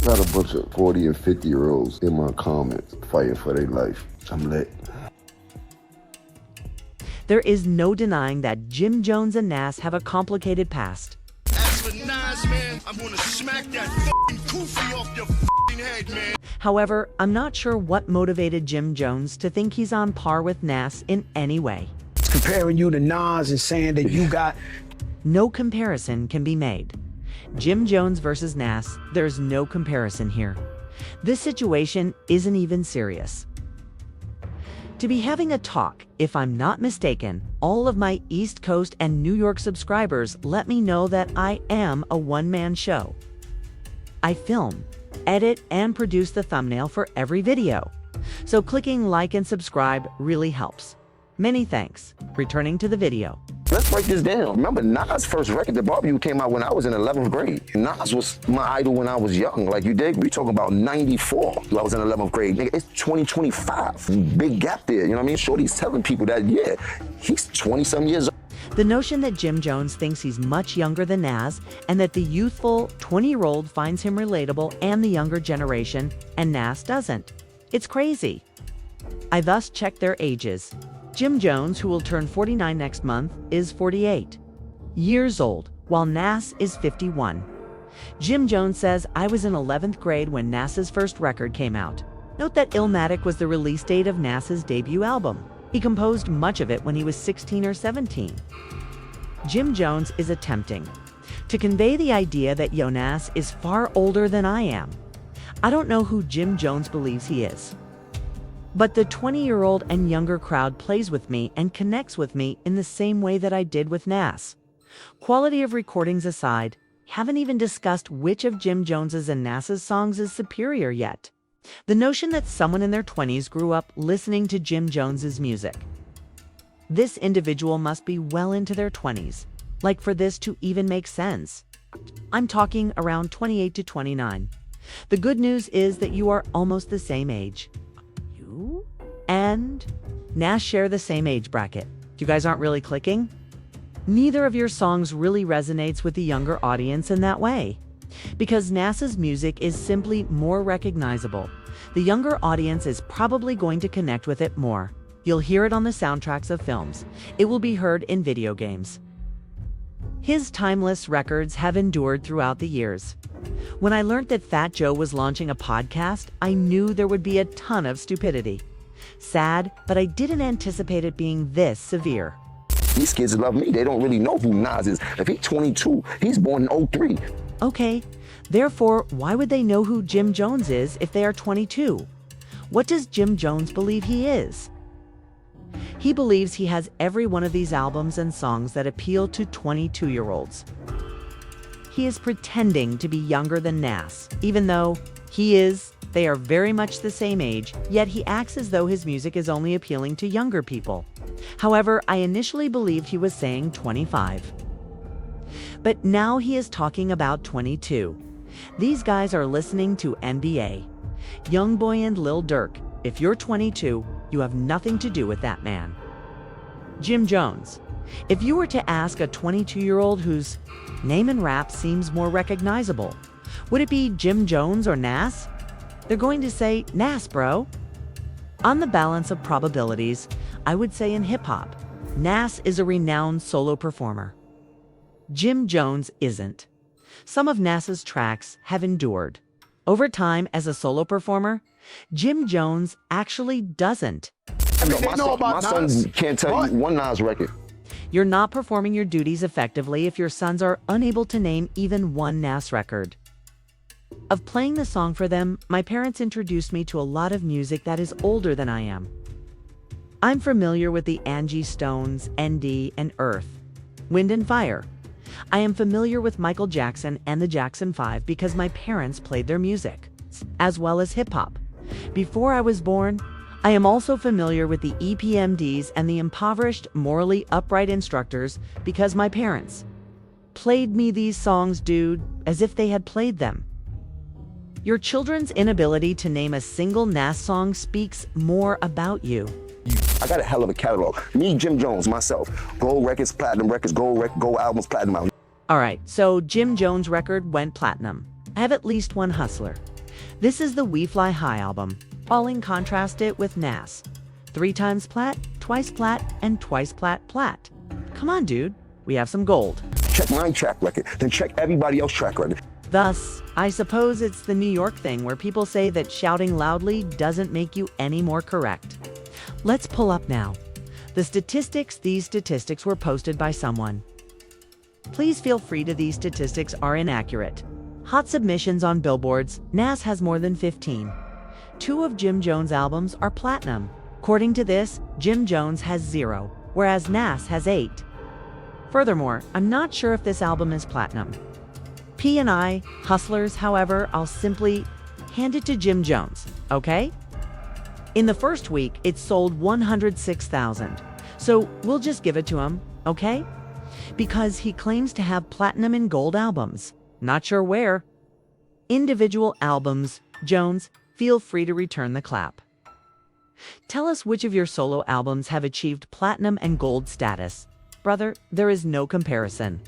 Got a bunch of 40 and 50-year-olds in my comments fighting for their life. I'm lit. There is no denying that Jim Jones and Nas have a complicated past. As for Nas, man, I'm gonna smack that f***ing kufi off your f***ing head, man. However, I'm not sure what motivated Jim Jones to think he's on par with Nas in any way. Comparing you to Nas and saying that you got... No comparison can be made. Jim Jones versus Nas, there's no comparison here. This situation isn't even serious. To be having a talk, if I'm not mistaken, all of my East Coast and New York subscribers let me know that I am a one-man show. I film, edit, and produce the thumbnail for every video. So clicking like and subscribe really helps. Many thanks. Returning to the video. Let's break this down. Remember, Nas' first record, The Barbecue, came out when I was in 11th grade. Nas was my idol when I was young. Like, you dig? We talking about 94. I was in 11th grade. Nigga, it's 2025. Big gap there, you know what I mean? Shorty's telling people that, yeah, he's 20-some years old. The notion that Jim Jones thinks he's much younger than Nas and that the youthful 20-year-old finds him relatable and the younger generation and Nas doesn't. It's crazy. I thus checked their ages. Jim Jones, who will turn 49 next month, is 48 years old, while Nas is 51. Jim Jones says, I was in 11th grade when Nas's first record came out. Note that Illmatic was the release date of Nas's debut album. He composed much of it when he was 16 or 17. Jim Jones is attempting to convey the idea that Nas is far older than I am. I don't know who Jim Jones believes he is. But the 20-year-old and younger crowd plays with me and connects with me in the same way that I did with Nas. Quality of recordings aside, haven't even discussed which of Jim Jones's and Nas's songs is superior yet. The notion that someone in their 20s grew up listening to Jim Jones's music. This individual must be well into their 20s, like for this to even make sense. I'm talking around 28 to 29. The good news is that you are almost the same age. And Nas share the same age bracket. You guys aren't really clicking? Neither of your songs really resonates with the younger audience in that way. Because Nas's music is simply more recognizable, the younger audience is probably going to connect with it more. You'll hear it on the soundtracks of films. It will be heard in video games. His timeless records have endured throughout the years. When I learned that Fat Joe was launching a podcast, I knew there would be a ton of stupidity. Sad, but I didn't anticipate it being this severe. These kids love me. They don't really know who Nas is. If he's 22, he's born in 03. Okay, therefore, why would they know who Jim Jones is if they are 22? What does Jim Jones believe he is? He believes he has every one of these albums and songs that appeal to 22-year-olds. He is pretending to be younger than Nas, even though they are very much the same age, yet he acts as though his music is only appealing to younger people. However, I initially believed he was saying 25. But now he is talking about 22. These guys are listening to NBA. Youngboy and Lil Durk, if you're 22, you have nothing to do with that man. Jim Jones, if you were to ask a 22-year-old whose name in rap seems more recognizable, would it be Jim Jones or Nas? They're going to say, Nas, bro. On the balance of probabilities, I would say in hip-hop, Nas is a renowned solo performer. Jim Jones isn't. Some of Nas's tracks have endured. Over time, as a solo performer, Jim Jones actually doesn't. My son can't tell you one Nas record. You're not performing your duties effectively if your sons are unable to name even one Nas record. Of playing the song for them, my parents introduced me to a lot of music that is older than I am. I'm familiar with the Angie Stones, ND, and Earth, Wind and Fire. I am familiar with Michael Jackson and the Jackson 5 because my parents played their music, as well as hip-hop. Before I was born, I am also familiar with the EPMDs and the impoverished, morally upright instructors because my parents played me these songs, dude, as if they had played them. Your children's inability to name a single Nas song speaks more about you. I got a hell of a catalog. Me, Jim Jones, myself. Gold records, platinum records, gold albums, platinum albums. All right, so Jim Jones' record went platinum. I have at least one hustler. This is the We Fly High album. Pauling contrast it with Nas. 3 times plat, twice plat, and twice plat plat. Come on, dude. We have some gold. Check my track record, then check everybody else's track record. Thus, I suppose it's the New York thing where people say that shouting loudly doesn't make you any more correct. Let's pull up now. These statistics were posted by someone. Please feel free to these statistics are inaccurate. Hot submissions on billboards, Nas has more than 15. 2 of Jim Jones' albums are platinum. According to this, Jim Jones has 0, whereas Nas has 8. Furthermore, I'm not sure if this album is platinum. P&I, Hustlers, however, I'll simply hand it to Jim Jones, okay? In the first week, it sold 106,000. So we'll just give it to him, okay? Because he claims to have platinum and gold albums. Not sure where. Individual albums, Jones, feel free to return the clap. Tell us which of your solo albums have achieved platinum and gold status. Brother, there is no comparison.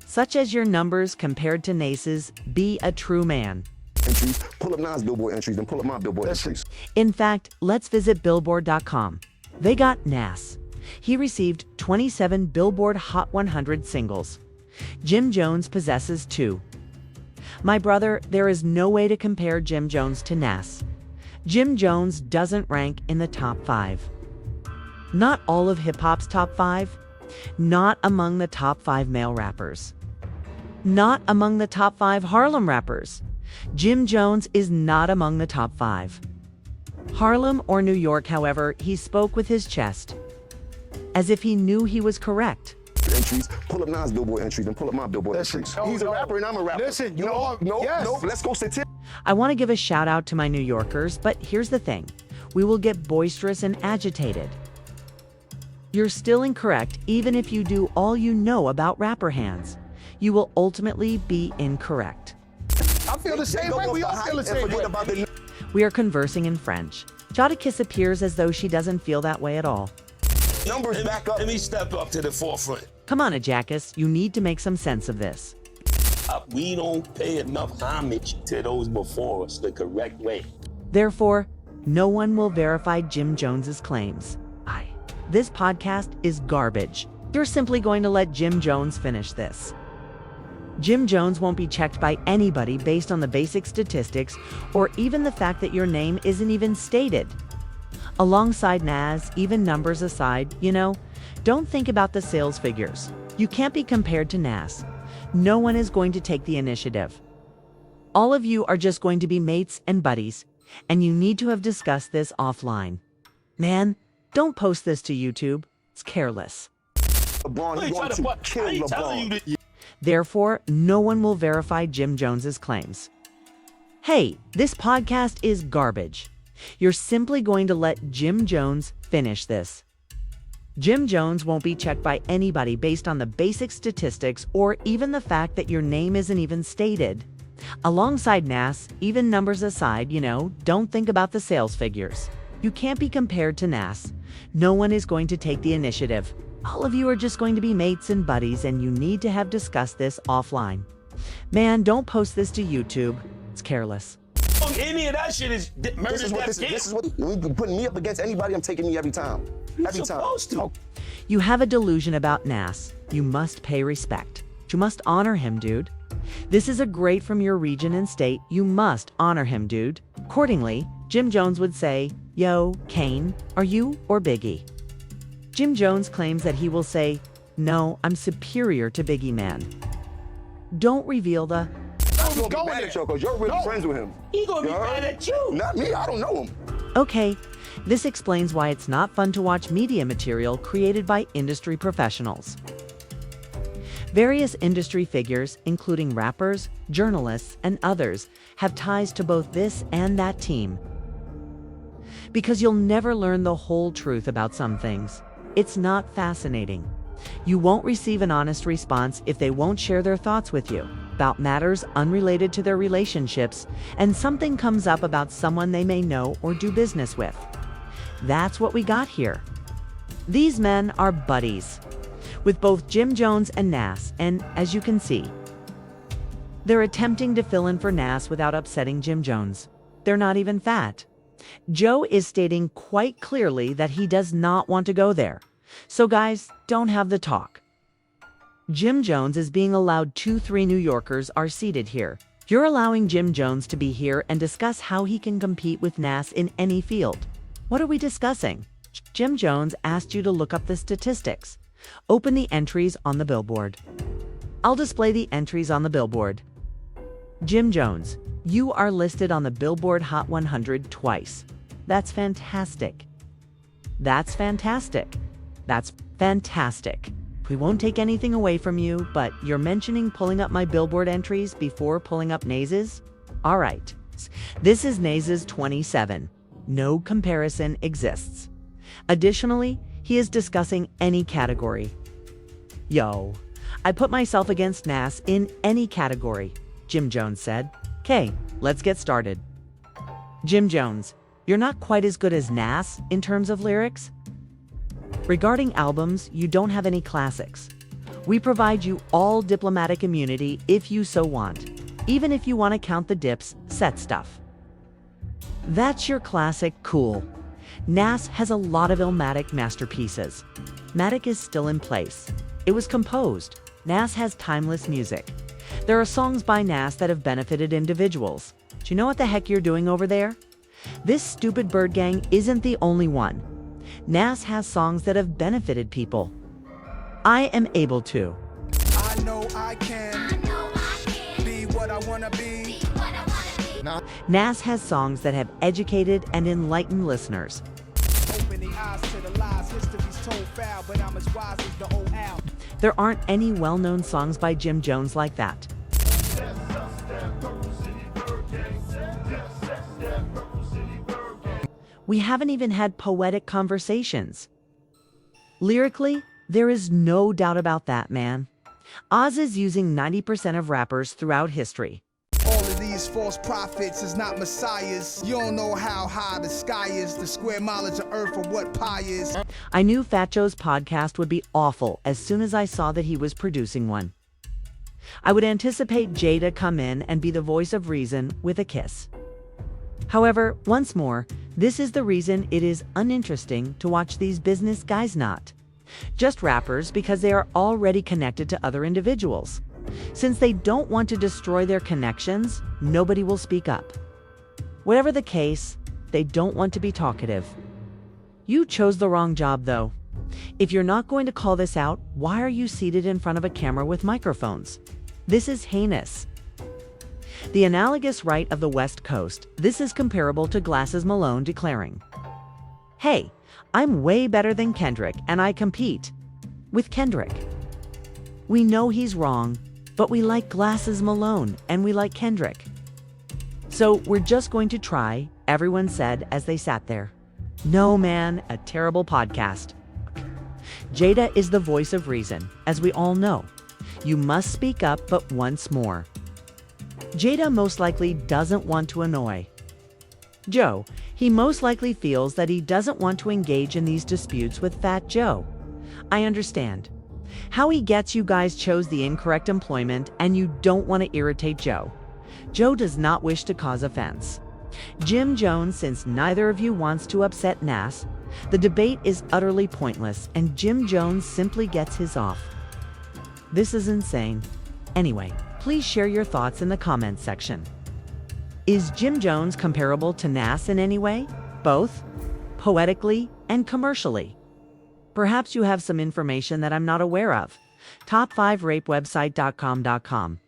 Such as your numbers compared to Nas's, be a true man. Entries, pull up Nas Billboard entries, then pull up my Billboard entries. In fact, let's visit Billboard.com. They got Nas. He received 27 Billboard Hot 100 singles. Jim Jones possesses 2. My brother, there is no way to compare Jim Jones to Nas. Jim Jones doesn't rank in the top 5. Not all of hip-hop's top 5. Not among the top 5 male rappers. Not among the top 5 Harlem rappers. Jim Jones is not among the top 5. Harlem or New York, however, he spoke with his chest, as if he knew he was correct. Entries, pull up Nas Billboard entries, then pull up my Billboard entries. He's a rapper and I'm a rapper. Listen, no, let's go sit. I want to give a shout out to my New Yorkers, but here's the thing. We will get boisterous and agitated. You're still incorrect even if you do all you know about rapper hands. You will ultimately be incorrect. I feel the same way. We all feel the same way. We are conversing in French. Jadakiss appears as though she doesn't feel that way at all. Numbers back up. Let me step up to the forefront. Come on, Jadakiss, you need to make some sense of this. We don't pay enough homage to those before us the correct way. Therefore, no one will verify Jim Jones's claims. This podcast is garbage. You're simply going to let Jim Jones finish this. Jim Jones won't be checked by anybody based on the basic statistics or even the fact that your name isn't even stated. Alongside Nas, even numbers aside, don't think about the sales figures. You can't be compared to Nas. No one is going to take the initiative. All of you are just going to be mates and buddies, and you need to have discussed this offline. Man, don't post this to YouTube. It's careless. LeBron, he's going to kill LeBron. Therefore, no one will verify Jim Jones's claims. Hey, this podcast is garbage. You're simply going to let Jim Jones finish this. Jim Jones won't be checked by anybody based on the basic statistics or even the fact that your name isn't even stated. Alongside Nas, even numbers aside, don't think about the sales figures. You can't be compared to Nas. No one is going to take the initiative. All of you are just going to be mates and buddies, and you need to have discussed this offline. Man, don't post this to YouTube. It's careless. Any of that shit is murder. This is what you putting me up against anybody. I'm taking me every time. Every time. Supposed to. You have a delusion about Nas. You must pay respect. You must honor him, dude. This is a great from your region and state. You must honor him, dude. Accordingly, Jim Jones would say, "Yo, Kane, are you or Biggie?" Jim Jones claims that he will say, "No, I'm superior to Biggie, man." Don't reveal the... I'm gonna be mad at you because you're really friends with him. He gonna be mad at you. Not me, I don't know him. Okay, this explains why it's not fun to watch media material created by industry professionals. Various industry figures, including rappers, journalists, and others, have ties to both this and that team. Because you'll never learn the whole truth about some things. It's not fascinating. You won't receive an honest response if they won't share their thoughts with you about matters unrelated to their relationships, and something comes up about someone they may know or do business with. That's what we got here. These men are buddies with both Jim Jones and Nas, and as you can see, They're attempting to fill in for Nas without upsetting Jim Jones. They're not even fat. Joe is stating quite clearly that he does not want to go there. So guys, don't have the talk. Jim Jones is being allowed 2-3 New Yorkers are seated here. You're allowing Jim Jones to be here and discuss how he can compete with Nas in any field. What are we discussing? Jim Jones asked you to look up the statistics. Open the entries on the billboard. I'll display the entries on the billboard. Jim Jones, you are listed on the Billboard Hot 100 twice. That's fantastic. That's fantastic. That's fantastic. We won't take anything away from you, but you're mentioning pulling up my Billboard entries before pulling up Nas's? All right. This is Nas's 27. No comparison exists. Additionally, he is discussing any category. Yo, I put myself against Nas in any category, Jim Jones said. Okay, let's get started. Jim Jones, you're not quite as good as Nas in terms of lyrics. Regarding albums, you don't have any classics. We provide you all diplomatic immunity if you so want, even if you want to count the dips, set stuff. That's your classic cool. Nas has a lot of Illmatic masterpieces. Matic is still in place. It was composed. Nas has timeless music. There are songs by Nas that have benefited individuals. Do you know what the heck you're doing over there? This stupid bird gang isn't the only one. Nas has songs that have benefited people. I am able to. I know I can. Be what I wanna be. Nas has songs that have educated and enlightened listeners. Opening eyes to the lies, history's told foul, but I'm as wise as the old owl. There aren't any well-known songs by Jim Jones like that. We haven't even had poetic conversations. Lyrically, there is no doubt about that, man. Oz is using 90% of rappers throughout history. All of these false prophets is not messiahs. You don't know how high the sky is, the square mileage of earth or what pi is. I knew Fat Joe's podcast would be awful as soon as I saw that he was producing one. I would anticipate Jay to come in and be the voice of reason with a kiss. However, once more, this is the reason it is uninteresting to watch these business guys not just rappers, because they are already connected to other individuals. Since they don't want to destroy their connections, nobody will speak up. Whatever the case, they don't want to be talkative. You chose the wrong job, though. If you're not going to call this out, why are you seated in front of a camera with microphones? This is heinous. The analogous right of the West Coast, this is comparable to Glasses Malone declaring, "Hey, I'm way better than Kendrick and I compete with Kendrick." We know he's wrong, but we like Glasses Malone and we like Kendrick. So we're just going to try, everyone said as they sat there. No, man, a terrible podcast. Jada is the voice of reason, as we all know. You must speak up, but once more. Jada most likely doesn't want to annoy Joe. He most likely feels that he doesn't want to engage in these disputes with Fat Joe. I understand. How he gets you guys chose the incorrect employment and you don't want to irritate Joe. Joe does not wish to cause offense. Jim Jones, since neither of you wants to upset Nas, the debate is utterly pointless and Jim Jones simply gets his off. This is insane. Anyway, please share your thoughts in the comments section. Is Jim Jones comparable to Nas in any way? Both? Poetically and commercially? Perhaps you have some information that I'm not aware of. Top5rapewebsite.com.